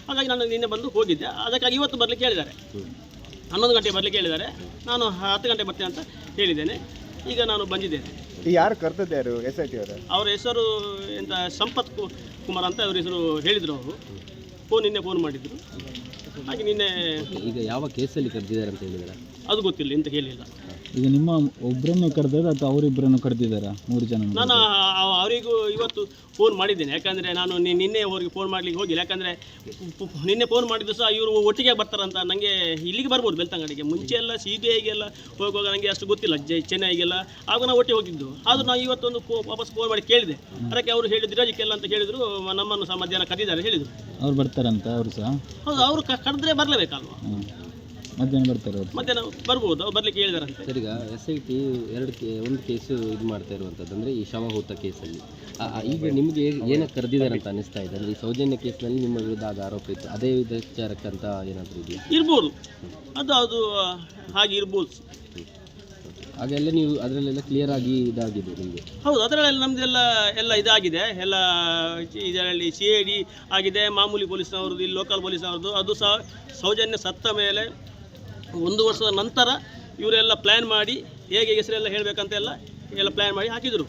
ಹಾಗಾಗಿ ನಾನು ನಿನ್ನೆ ಬಂದು ಹೋಗಿದ್ದೆ. ಅದಕ್ಕಾಗಿ ಇವತ್ತು ಬರಲಿಕ್ಕೆ ಹೇಳಿದ್ದಾರೆ, 11 ಗಂಟೆಗೆ ಬರಲಿಕ್ಕೆ ಹೇಳಿದ್ದಾರೆ. ನಾನು 10 ಗಂಟೆ ಬರ್ತೇನೆ ಅಂತ ಹೇಳಿದ್ದೇನೆ. ಈಗ ನಾನು ಬಂದಿದ್ದೇನೆ. ಯಾರು ಕರ್ತದ್ದು ಯಾರು SIT ಅವರು? ಅವರ ಹೆಸರು ಎಂತ ಸಂಪತ್ ಕುಮಾರ್ ಅಂತ ಅವ್ರ ಹೆಸರು ಹೇಳಿದರು. ಅವರು ನಿನ್ನೆ ಫೋನ್ ಮಾಡಿದ್ರು. ಹಾಗೆ ನಿನ್ನೆ ಈಗ ಯಾವ ಕೇಸಲ್ಲಿ ಕರೆದಿದ್ದಾರೆ ಅಂತ ಹೇಳಿದ್ದಾರೆ ಅದು ಗೊತ್ತಿಲ್ಲ, ಎಂತ ಹೇಳಿಲ್ಲ. ಈಗ ನಿಮ್ಮ ಒಬ್ಬರನ್ನು ಕರೆದಿದ್ದಾರೆ ಅಥವಾ ಅವರಿಬ್ಬರನ್ನು ಕರೆದಿದ್ದಾರಾ? 3 ಜನ. ನಾನು ಅವರಿಗೂ ಇವತ್ತು ಫೋನ್ ಮಾಡಿದ್ದೇನೆ. ಯಾಕಂದರೆ ನಾನು ನಿನ್ನೆ ಅವರಿಗೆ ಫೋನ್ ಮಾಡಲಿಕ್ಕೆ ಹೋಗಿಲ್ಲ. ಯಾಕಂದರೆ ನಿನ್ನೆ ಫೋನ್ ಮಾಡಿದ್ದು ಸಹ ಇವರು ಒಟ್ಟಿಗೆ ಬರ್ತಾರಂತ. ನನಗೆ ಇಲ್ಲಿಗೆ ಬರ್ಬೋದು ಬೆಳ್ತಂಗಡಿಗೆ. ಮುಂಚೆ ಎಲ್ಲ CBIಗೆಲ್ಲ ಹೋಗುವಾಗ ನನಗೆ ಅಷ್ಟು ಗೊತ್ತಿಲ್ಲ, ಚೆನ್ನೈಗೆಲ್ಲ. ಆಗ ನಾವು ಒಟ್ಟಿಗೆ ಹೋಗಿದ್ದು. ಆದರೂ ನಾವು ಇವತ್ತೊಂದು ವಾಪಸ್ ಫೋನ್ ಮಾಡಿ ಕೇಳಿದೆ. ಅದಕ್ಕೆ ಅವರು ಹೇಳಿದ್ರು ಅದಕ್ಕೆಲ್ಲ ಅಂತ ಹೇಳಿದರು. ನಮ್ಮನ್ನು ಸಹ ಮಧ್ಯಾಹ್ನ ಕರೆದಿದ್ದಾರೆ ಹೇಳಿದರು. ಅವ್ರು ಬರ್ತಾರಂತ ಅವರು ಸಹ? ಹೌದು, ಅವರು ಕರೆದ್ರೆ ಬರಲೇಬೇಕಲ್ವ. ಮಧ್ಯಾಹ್ನ ಬರ್ತಾರೆ ಅವರು? ಮಧ್ಯಾಹ್ನ ಬರ್ಬೋದು, ಅವ್ರು ಬರಲಿಕ್ಕೆ ಹೇಳಿದಾರಂತೆ. ಸರ್, ಈಗ SIT ಒಂದು ಕೇಸು ಇದು ಮಾಡ್ತಾ ಇರುವಂಥದ್ದು ಅಂದರೆ ಈ ಶವಹೂತ ಕೇಸಲ್ಲಿ. ಈಗ ನಿಮಗೆ ಏನಕ್ಕೆ ಕರೆದಿದ್ದಾರೆ ಅಂತ ಅನಿಸ್ತಾ ಇದೆ? ಅಂದರೆ ಈ ಸೌಜನ್ಯ ಕೇಸ್ನಲ್ಲಿ ನಿಮ್ಮ ವಿರುದ್ಧ ಆದ ಆರೋಪ ಇತ್ತು, ಅದೇ ವಿಚಾರಕ್ಕಂತ ಏನಾದರೂ ಇದೆಯಾ? ಇರ್ಬೋದು, ಅದು ಹಾಗೆ ಇರ್ಬೋದು. ಹಾಗೆಲ್ಲ ನೀವು ಅದರಲ್ಲೆಲ್ಲ ಕ್ಲಿಯರ್ ಆಗಿ ಇದಾಗಿದೆ ನಿಮಗೆ? ಹೌದು, ಅದರಲ್ಲಿ ನಮ್ಮದೆಲ್ಲ ಇದಾಗಿದೆ. ಎಲ್ಲ ಇದರಲ್ಲಿ CID ಆಗಿದೆ, ಮಾಮೂಲಿ ಪೊಲೀಸ್ನವ್ರದ್ದು, ಇಲ್ಲಿ ಲೋಕಲ್ ಪೊಲೀಸ್ನವ್ರದ್ದು. ಅದು ಸಹ ಸೌಜನ್ಯ ಸತ್ತ ಮೇಲೆ 1 ವರ್ಷದ ನಂತರ ಇವರೆಲ್ಲ ಪ್ಲ್ಯಾನ್ ಮಾಡಿ ಹೇಗೆ ಹೆಸರೆಲ್ಲ ಹೇಳಬೇಕಂತೆಲ್ಲ ಪ್ಲ್ಯಾನ್ ಮಾಡಿ ಹಾಕಿದರು.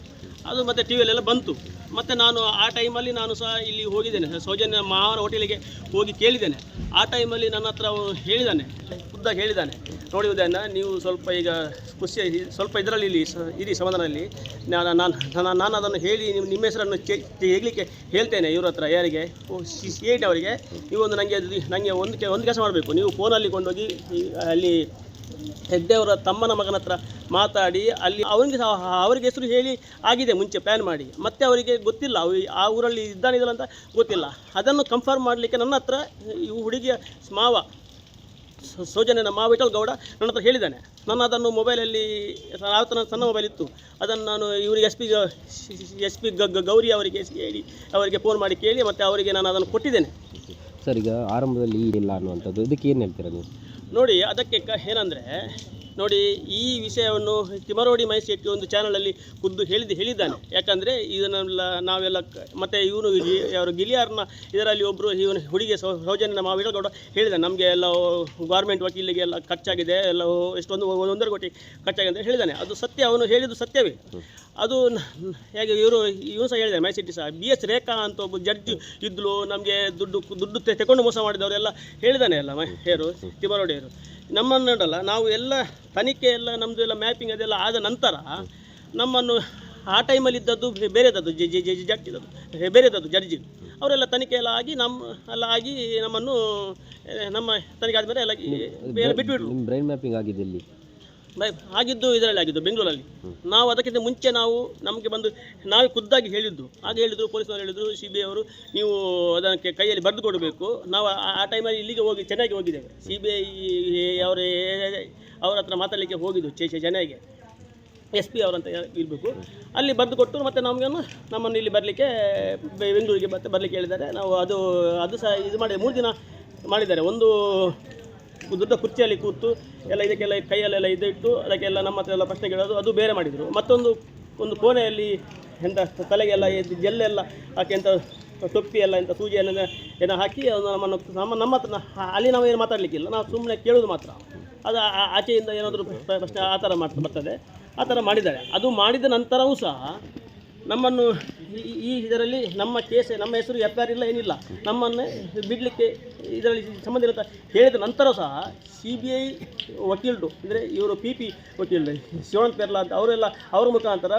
ಅದು ಮತ್ತು TVಯಲ್ಲೆಲ್ಲ ಬಂತು. ಮತ್ತು ನಾನು ಆ ಟೈಮಲ್ಲಿ ನಾನು ಸಹ ಇಲ್ಲಿ ಹೋಗಿದ್ದೇನೆ, ಸೌಜನ್ಯ ಮಹಾವರ ಹೋಟೆಲಿಗೆ ಹೋಗಿ ಕೇಳಿದ್ದೇನೆ. ಆ ಟೈಮಲ್ಲಿ ನನ್ನ ಹತ್ರ ಅವನು ಹೇಳಿದ್ದಾನೆ, ಖುದ್ದಾಗಿ ಹೇಳಿದ್ದಾನೆ, ನೋಡಿ ಉದಯನ, ನೀವು ಸ್ವಲ್ಪ ಈಗ ಖುಷಿ ಸ್ವಲ್ಪ ಇದರಲ್ಲಿ ಇರಿ ಸಮಾಧಾನದಲ್ಲಿ. ನಾನು ಅದನ್ನು ಹೇಳಿ ನಿಮ್ಮ ಹೆಸರನ್ನು ಹೇಳಲಿಕ್ಕೆ ಹೇಳ್ತೇನೆ ಇವ್ರ ಹತ್ರ. ಯಾರಿಗೆ? CID ಅವರಿಗೆ. ನೀವು ನನಗೆ ಒಂದು ಕೆಲಸ ಮಾಡಬೇಕು. ನೀವು ಫೋನಲ್ಲಿ ಕೊಂಡೋಗಿ ಅಲ್ಲಿ ಹೆಗ್ಡೆಯವರ ತಮ್ಮನ ಮಗನ ಹತ್ರ ಮಾತಾಡಿ ಅಲ್ಲಿ ಅವರಿಗೆ ಹೆಸರು ಹೇಳಿ ಆಗಿದೆ ಮುಂಚೆ ಪ್ಲ್ಯಾನ್ ಮಾಡಿ. ಮತ್ತೆ ಅವರಿಗೆ ಗೊತ್ತಿಲ್ಲ ಆ ಊರಲ್ಲಿ ಇದ್ದಾನಿದಲ್ಲ ಅಂತ ಗೊತ್ತಿಲ್ಲ. ಅದನ್ನು ಕನ್ಫರ್ಮ್ ಮಾಡಲಿಕ್ಕೆ ನನ್ನ ಹತ್ರ ಈ ಹುಡುಗಿಯ ಮಾವ ಸೌಜನ್ಯನ ಮಾವ ವಿಠಲ್ ಗೌಡ ನನ್ನ ಹತ್ರ ಹೇಳಿದ್ದಾನೆ. ನಾನು ಅದನ್ನು ಮೊಬೈಲಲ್ಲಿ ಆವತ್ತು ಸಣ್ಣ ಮೊಬೈಲ್ ಇತ್ತು, ಅದನ್ನು ನಾನು ಇವರಿಗೆ SP ಗೌರಿ ಅವರಿಗೆ CID ಅವರಿಗೆ ಫೋನ್ ಮಾಡಿ ಕೇಳಿ ಮತ್ತು ಅವರಿಗೆ ನಾನು ಅದನ್ನು ಕೊಟ್ಟಿದ್ದೇನೆ. ಸರ್, ಈಗ ಆರಂಭದಲ್ಲಿ ಇಲ್ಲ ಅನ್ನುವಂಥದ್ದು, ಇದಕ್ಕೆ ಏನು ಹೇಳ್ತೀರಾ ನೀವು? ನೋಡಿ, ಅದಕ್ಕೆ ಏನಂದರೆ ನೋಡಿ, ಈ ವಿಷಯವನ್ನು ತಿಮರೋಡಿ ಮೈಸೆಟ್ಟಿ ಒಂದು ಚಾನಲಲ್ಲಿ ಖುದ್ದು ಹೇಳಿದ್ದಾನೆ. ಯಾಕಂದರೆ ಇದನ್ನೆಲ್ಲ ನಾವೆಲ್ಲ ಮತ್ತು ಇವನು ಅವರು ಗಿಲಿಯಾರ್ನ ಇದರಲ್ಲಿ ಒಬ್ಬರು ಇವನು ಹುಡುಗಿ ಸೌಜನ್ಯ ಮಾವ ಗೌಡ ಹೇಳಿದ್ದಾನೆ. ನಮಗೆ ಎಲ್ಲ ಗೌರ್ಮೆಂಟ್ ವಕೀಲಿಗೆ ಎಲ್ಲ ಖರ್ಚಾಗಿದೆ, ಎಲ್ಲ ಎಷ್ಟೊಂದು 1.5 ಕೋಟಿ ಖರ್ಚಾಗಿದೆ ಅಂತ ಹೇಳಿದ್ದಾನೆ. ಅದು ಸತ್ಯ, ಅವನು ಹೇಳಿದ್ದು ಸತ್ಯವೇ. ಅದು ಹೇಗೆ ಇವನು ಸಹ ಹೇಳಿದ್ದಾರೆ, ಮೈಸೆಟ್ಟಿ ಸಹ. BS ರೇಖಾ ಅಂತ ಒಬ್ಬ ಜಡ್ಜ್ ಇದ್ಲು, ನಮಗೆ ದುಡ್ಡು ತಗೊಂಡು ಮೋಸ ಮಾಡಿದವರೆಲ್ಲ ಹೇಳಿದ್ದಾನೆ ಎಲ್ಲ ಹೇರು ತಿಮರೋಡಿಯವರು. ನಮ್ಮನ್ನುಂಟಲ್ಲ, ನಾವು ಎಲ್ಲ ತನಿಖೆ ಎಲ್ಲ ನಮ್ಮದು ಎಲ್ಲ ಮ್ಯಾಪಿಂಗ್ ಅದೆಲ್ಲ ಆದ ನಂತರ ನಮ್ಮನ್ನು ಆ ಟೈಮಲ್ಲಿ ಇದ್ದದ್ದು ಬೇರೆದದ್ದು ಜಡ್ಜಿದ್ದದ್ದು ಬೇರೆದದ್ದು ಜಡ್ಜಿ ಅವರೆಲ್ಲ ತನಿಖೆ ಎಲ್ಲ ಆಗಿ ಆಗಿ ನಮ್ಮನ್ನು ನಮ್ಮ ತನಿಖೆ ಆದಮೇಲೆ ಎಲ್ಲ ಬಿಟ್ಬಿಟ್ರು. ಬ್ರೈನ್ ಮ್ಯಾಪಿಂಗ್ ಆಗಿದೆ ಇಲ್ಲಿ ಆಗಿದ್ದು ಇದರಲ್ಲಿ ಆಗಿದ್ದು ಬೆಂಗಳೂರಲ್ಲಿ. ನಾವು ಅದಕ್ಕಿಂತ ಮುಂಚೆ ನಮಗೆ ಬಂದು ನಾವೇ ಖುದ್ದಾಗಿ ಹೇಳಿದ್ದು. ಹಾಗೆ ಹೇಳಿದರು, ಪೊಲೀಸ್ನವರು ಹೇಳಿದರು, CBI ಅವರು ನೀವು ಅದಕ್ಕೆ ಕೈಯಲ್ಲಿ ಬರೆದು ಕೊಡಬೇಕು. ನಾವು ಆ ಟೈಮಲ್ಲಿ ಇಲ್ಲಿಗೆ ಹೋಗಿ ಚೆನ್ನೈಗೆ ಹೋಗಿದ್ದೇವೆ. CBI ಅವರ ಹತ್ರ ಮಾತಾಡಲಿಕ್ಕೆ ಹೋಗಿದ್ದು ಚೆನ್ನೈಗೆ. SP ಅವರಂತ ಇರಬೇಕು. ಅಲ್ಲಿ ಬರೆದು ಕೊಟ್ಟು ಮತ್ತು ನಮ್ಮನ್ನು ಇಲ್ಲಿ ಬರಲಿಕ್ಕೆ ಬೆಂಗಳೂರಿಗೆ ಬರಲಿಕ್ಕೆ ಹೇಳಿದ್ದಾರೆ. ನಾವು ಅದು ಸಹ ಇದು ಮಾಡಿ 3 ದಿನ ಮಾಡಿದ್ದಾರೆ. ಒಂದು ದೊಡ್ಡ ಕುರ್ಚಿಯಲ್ಲಿ ಕೂತು ಎಲ್ಲ ಇದಕ್ಕೆಲ್ಲ ಕೈಯಲ್ಲೆಲ್ಲ ಇಟ್ಟು ಅದಕ್ಕೆಲ್ಲ ನಮ್ಮ ಹತ್ರ ಎಲ್ಲ ಪ್ರಶ್ನೆ ಕೇಳೋದು, ಅದು ಬೇರೆ ಮಾಡಿದರು. ಒಂದು ಕೋಣೆಯಲ್ಲಿ ಎಂಥ ತಲೆಗೆಲ್ಲ ಜೆಲ್ಲೆಲ್ಲ ಹಾಕಿ ಎಂಥ ತೊಪ್ಪಿ ಎಲ್ಲ ಎಂಥ ಸೂಜಿ ಎಲ್ಲ ಏನೋ ಹಾಕಿ ನಮ್ಮ ಹತ್ರ ಅಲ್ಲಿ ನಾವು ಏನು ಮಾತಾಡಲಿಕ್ಕಿಲ್ಲ, ನಾವು ಸುಮ್ಮನೆ ಕೇಳೋದು ಮಾತ್ರ. ಅದು ಆಚೆಯಿಂದ ಏನಾದರೂ ಪ್ರಶ್ನೆ ಆ ಥರ ಬರ್ತದೆ. ಆ ಥರ ಮಾಡಿದ್ದಾರೆ. ಅದು ಮಾಡಿದ ನಂತರವೂ ಸಹ ನಮ್ಮನ್ನು ಈ ಇದರಲ್ಲಿ ನಮ್ಮ ಹೆಸರು FIR ಇಲ್ಲ, ಏನಿಲ್ಲ. ನಮ್ಮನ್ನೇ ಬಿಡಲಿಕ್ಕೆ ಇದರಲ್ಲಿ ಸಂಬಂಧ ಇರುತ್ತೆ ಹೇಳಿದ ನಂತರ ಸಹ CBI ವಕೀಲರು ಅಂದರೆ ಇವರು PP ವಕೀಲರು ಶಿವಣ್ ಪೆರ್ಲಾ ಅಂತ ಅವರ ಮುಖಾಂತರ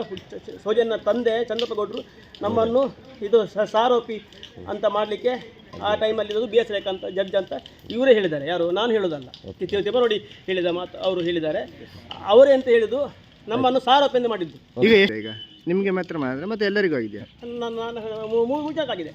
ಸೌಜನ್ಯ ತಂದೆ ಚಂದ್ರಪ್ಪ ಗೌಡರು ನಮ್ಮನ್ನು ಇದು ಸಾರೋಪಿ ಅಂತ ಮಾಡಲಿಕ್ಕೆ ಆ ಟೈಮಲ್ಲಿ ಇರೋದು BS ರೇಖಾ ಅಂತ ಜಡ್ಜ್ ಅಂತ ಇವರೇ ಹೇಳಿದ್ದಾರೆ. ಯಾರು? ನಾನು ಹೇಳೋದಲ್ಲ, ತಿಮರೋಡಿ ಹೇಳಿದ ಮಾತು ಅವರು ಹೇಳಿದ್ದಾರೆ. ಅವರೇ ಅಂತ ಹೇಳಿದ್ದು ನಮ್ಮನ್ನು ಸಾರೋಪಿ ಎಂದು ಮಾಡಿದ್ದು. ಈಗ ನಿಮಗೆ ಮಾತ್ರ ಮಾಡಿದ್ರೆ ಮತ್ತೆ ಎಲ್ಲರಿಗೂ ಆಗಿದೆಯಾ? ನಾನು 3 ಆಗಿದೆ.